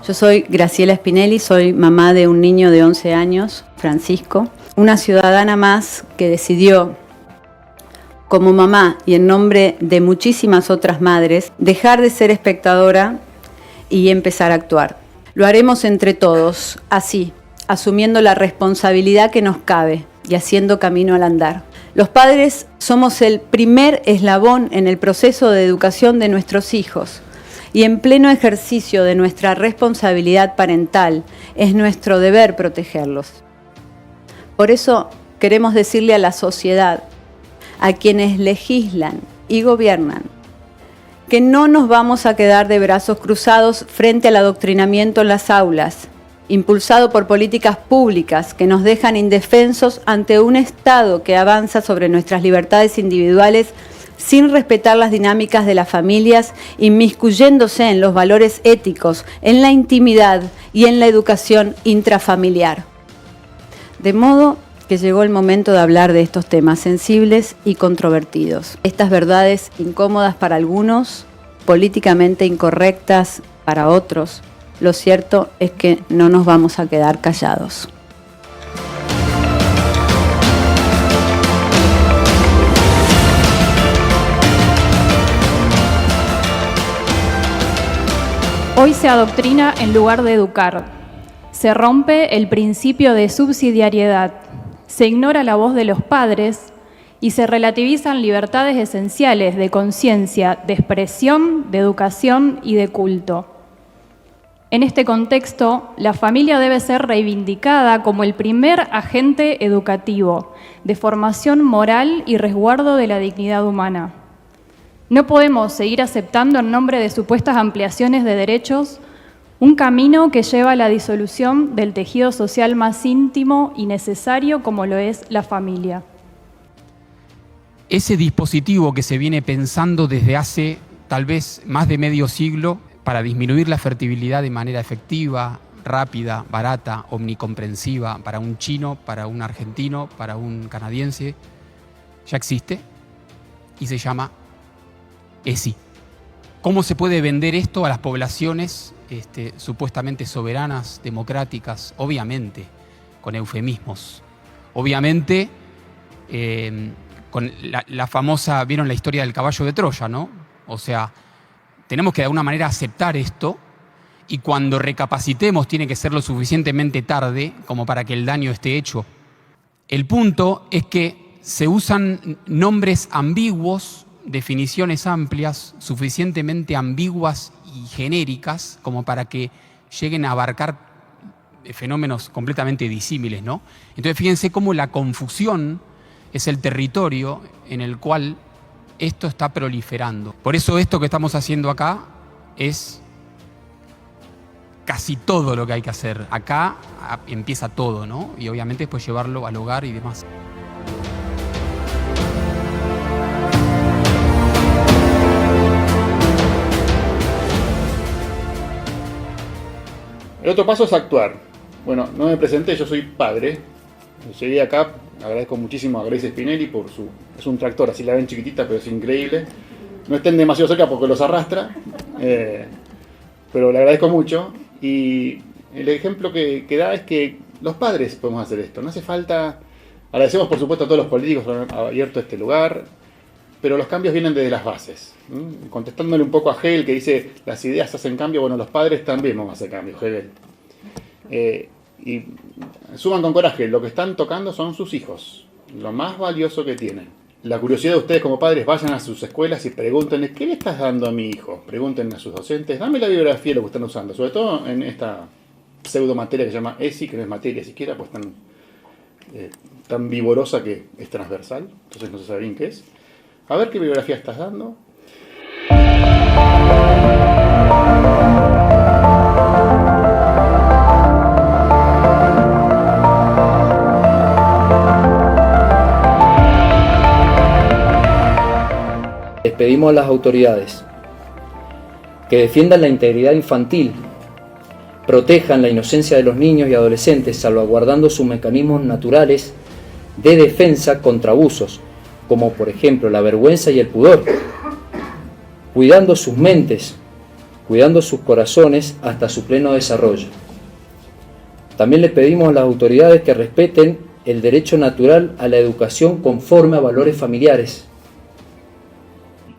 Yo soy Graciela Spinelli, soy mamá de un niño de 11 años, Francisco, una ciudadana más que decidió, como mamá y en nombre de muchísimas otras madres, dejar de ser espectadora y empezar a actuar. Lo haremos entre todos, así, asumiendo la responsabilidad que nos cabe y haciendo camino al andar. Los padres somos el primer eslabón en el proceso de educación de nuestros hijos y en pleno ejercicio de nuestra responsabilidad parental es nuestro deber protegerlos. Por eso queremos decirle a la sociedad, a quienes legislan y gobiernan, que no nos vamos a quedar de brazos cruzados frente al adoctrinamiento en las aulas, impulsado por políticas públicas que nos dejan indefensos ante un Estado que avanza sobre nuestras libertades individuales sin respetar las dinámicas de las familias, inmiscuyéndose en los valores éticos, en la intimidad y en la educación intrafamiliar. De modo que llegó el momento de hablar de estos temas sensibles y controvertidos. Estas verdades incómodas para algunos, políticamente incorrectas para otros, lo cierto es que no nos vamos a quedar callados. Hoy se adoctrina en lugar de educar. Se rompe el principio de subsidiariedad. Se ignora la voz de los padres y se relativizan libertades esenciales de conciencia, de expresión, de educación y de culto. En este contexto, la familia debe ser reivindicada como el primer agente educativo, de formación moral y resguardo de la dignidad humana. No podemos seguir aceptando en nombre de supuestas ampliaciones de derechos un camino que lleva a la disolución del tejido social más íntimo y necesario como lo es la familia. Ese dispositivo que se viene pensando desde hace tal vez más de medio siglo para disminuir la fertilidad de manera efectiva, rápida, barata, omnicomprensiva para un chino, para un argentino, para un canadiense, ya existe y se llama ESI. ¿Cómo se puede vender esto a las poblaciones supuestamente soberanas, democráticas? Obviamente, con eufemismos. Obviamente, con la famosa, ¿vieron la historia del caballo de Troya, no? O sea, tenemos que de alguna manera aceptar esto y cuando recapacitemos tiene que ser lo suficientemente tarde como para que el daño esté hecho. El punto es que se usan nombres ambiguos, definiciones amplias, suficientemente ambiguas y genéricas como para que lleguen a abarcar fenómenos completamente disímiles, ¿no? Entonces fíjense cómo la confusión es el territorio en el cual esto está proliferando. Por eso esto que estamos haciendo acá es casi todo lo que hay que hacer. Acá empieza todo, ¿no? Y obviamente después llevarlo al hogar y demás. El otro paso es actuar. Bueno, no me presenté, yo soy padre. Llegué acá, agradezco muchísimo a Grace Spinelli por su... Es un tractor, así la ven chiquitita, pero es increíble. No estén demasiado cerca porque los arrastra, pero le agradezco mucho. Y el ejemplo que da es que los padres podemos hacer esto. No hace falta... Agradecemos por supuesto a todos los políticos que han abierto este lugar, pero los cambios vienen desde las bases. Contestándole un poco a Hegel que dice las ideas hacen cambio, bueno, los padres también vamos a hacer cambio, Hegel. Y suban con coraje, lo que están tocando son sus hijos, lo más valioso que tienen. La curiosidad de ustedes como padres, vayan a sus escuelas y pregúntenle, ¿qué le estás dando a mi hijo? Pregúntenle a sus docentes, dame la bibliografía de lo que están usando, sobre todo en esta pseudo materia que se llama ESI, que no es materia siquiera, pues tan vigorosa que es transversal, entonces no se sabe bien qué es. A ver qué bibliografía estás dando. Les pedimos a las autoridades que defiendan la integridad infantil, protejan la inocencia de los niños y adolescentes, salvaguardando sus mecanismos naturales de defensa contra abusos, como por ejemplo la vergüenza y el pudor, cuidando sus mentes cuidando sus corazones hasta su pleno desarrollo. También le pedimos a las autoridades que respeten el derecho natural a la educación conforme a valores familiares.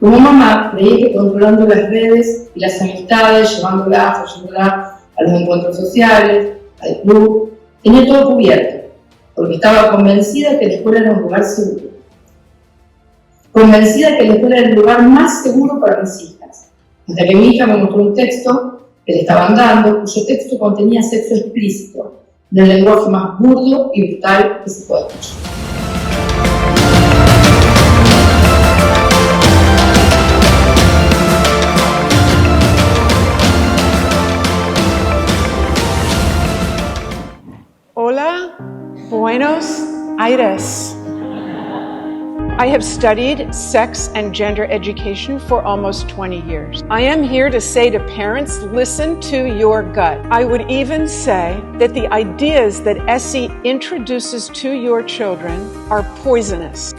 Como mamá, creí que controlando las redes y las amistades, llevándola a los encuentros sociales, al club, tenía todo cubierto, porque estaba convencida que la escuela era un lugar seguro. Convencida que la escuela era el lugar más seguro para mis hijas. Hasta que mi hija me mostró un texto que le estaban dando, cuyo texto contenía sexo explícito, en el lenguaje más burdo y brutal que se puede escuchar. Hola, Buenos Aires. I have studied sex and gender education for almost 20 years. I am here to say to parents, listen to your gut. I would even say that the ideas that Essie introduces to your children are poisonous.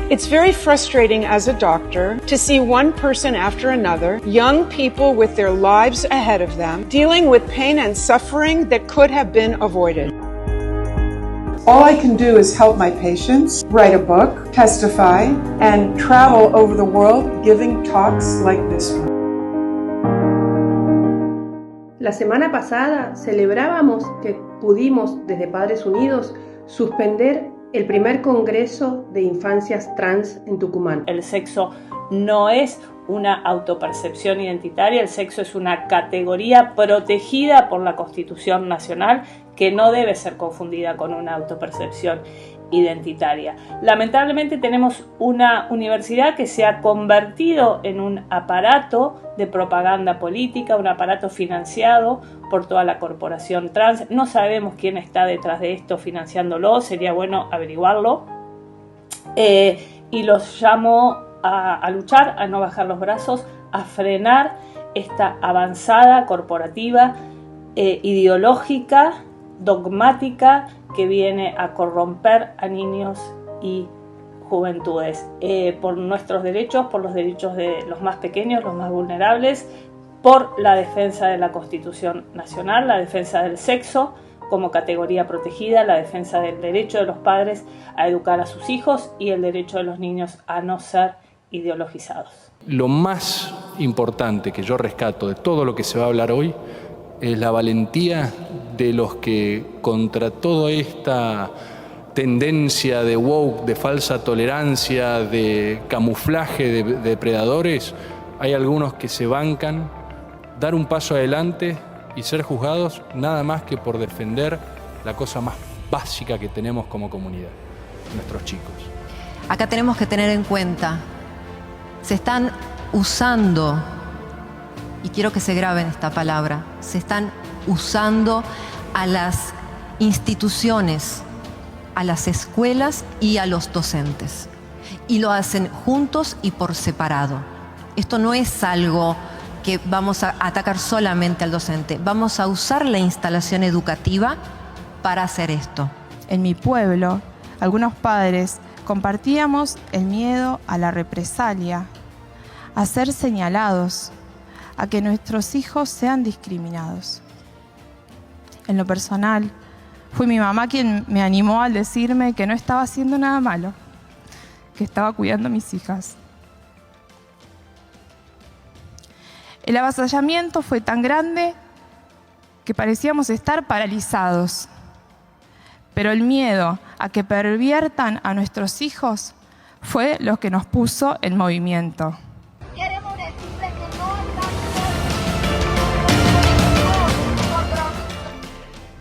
It's very frustrating as a doctor to see one person after another, young people with their lives ahead of them, dealing with pain and suffering that could have been avoided. All I can do is help my patients, write a book, testify, and travel over the world giving talks like this one. La semana pasada celebrábamos que pudimos, desde Padres Unidos, suspender el primer Congreso de Infancias Trans en Tucumán. El sexo no es una autopercepción identitaria, el sexo es una categoría protegida por la Constitución Nacional que no debe ser confundida con una autopercepción identitaria. Lamentablemente tenemos una universidad que se ha convertido en un aparato de propaganda política, un aparato financiado por toda la corporación trans. No sabemos quién está detrás de esto financiándolo, sería bueno averiguarlo. Y los llamo a luchar, a no bajar los brazos, a frenar esta avanzada corporativa, ideológica, dogmática, que viene a corromper a niños y juventudes, por nuestros derechos, por los derechos de los más pequeños, los más vulnerables, por la defensa de la Constitución Nacional, la defensa del sexo como categoría protegida, la defensa del derecho de los padres a educar a sus hijos y el derecho de los niños a no ser ideologizados. Lo más importante que yo rescato de todo lo que se va a hablar hoy es la valentía de los que contra toda esta tendencia de woke, de falsa tolerancia, de camuflaje de depredadores, hay algunos que se bancan dar un paso adelante y ser juzgados nada más que por defender la cosa más básica que tenemos como comunidad, nuestros chicos. Acá tenemos que tener en cuenta, se están usando, y quiero que se graben esta palabra, se están usando a las instituciones, a las escuelas y a los docentes. Y lo hacen juntos y por separado. Esto no es algo que vamos a atacar solamente al docente. Vamos a usar la instalación educativa para hacer esto. En mi pueblo, algunos padres compartíamos el miedo a la represalia, a ser señalados, a que nuestros hijos sean discriminados. En lo personal, fue mi mamá quien me animó al decirme que no estaba haciendo nada malo, que estaba cuidando a mis hijas. El avasallamiento fue tan grande que parecíamos estar paralizados. Pero el miedo a que perviertan a nuestros hijos fue lo que nos puso en movimiento. Queremos decirles que no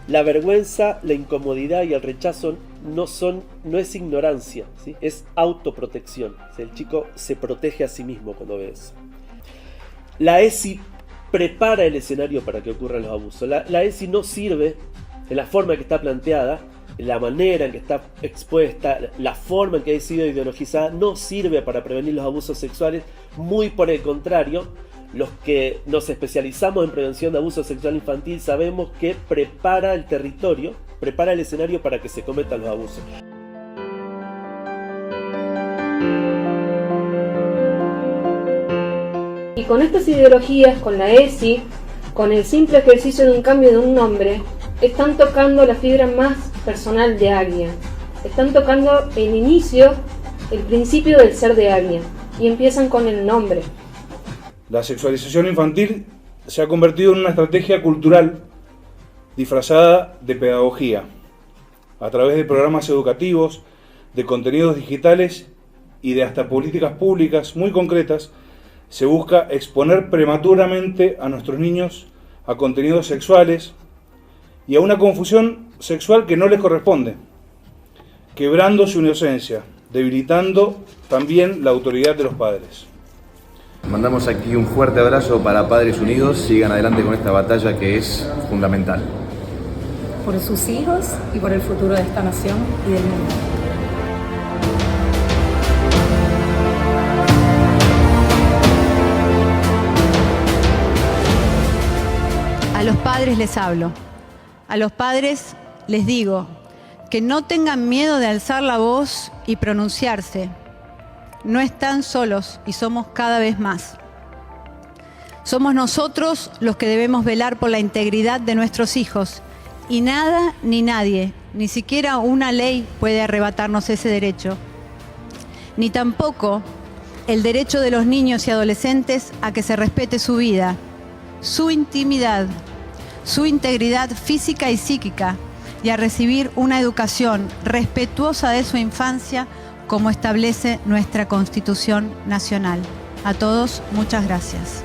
La vergüenza, la incomodidad y el rechazo no es ignorancia, ¿sí? Es autoprotección. O sea, el chico se protege a sí mismo cuando ve eso. La ESI prepara el escenario para que ocurran los abusos. La ESI no sirve en la forma en que está planteada, en la manera en que está expuesta, la forma en que ha sido ideologizada, no sirve para prevenir los abusos sexuales. Muy por el contrario, los que nos especializamos en prevención de abuso sexual infantil sabemos que prepara el territorio, prepara el escenario para que se cometan los abusos. con estas ideologías, con la ESI, con el simple ejercicio de un cambio de un nombre, están tocando la fibra más personal de alguien. Están tocando el inicio, el principio del ser de alguien. Y empiezan con el nombre. La sexualización infantil se ha convertido en una estrategia cultural disfrazada de pedagogía, a través de programas educativos, de contenidos digitales y de hasta políticas públicas muy concretas. Se busca exponer prematuramente a nuestros niños a contenidos sexuales y a una confusión sexual que no les corresponde, quebrando su inocencia, debilitando también la autoridad de los padres. Mandamos aquí un fuerte abrazo para Padres Unidos. Sigan adelante con esta batalla que es fundamental. Por sus hijos y por el futuro de esta nación y del mundo. A los padres les hablo. A los padres les digo que no tengan miedo de alzar la voz y pronunciarse. No están solos y somos cada vez más. Somos nosotros los que debemos velar por la integridad de nuestros hijos y nada ni nadie, ni siquiera una ley puede arrebatarnos ese derecho. Ni tampoco el derecho de los niños y adolescentes a que se respete su vida, su intimidad, su integridad física y psíquica y a recibir una educación respetuosa de su infancia como establece nuestra Constitución Nacional. A todos, muchas gracias.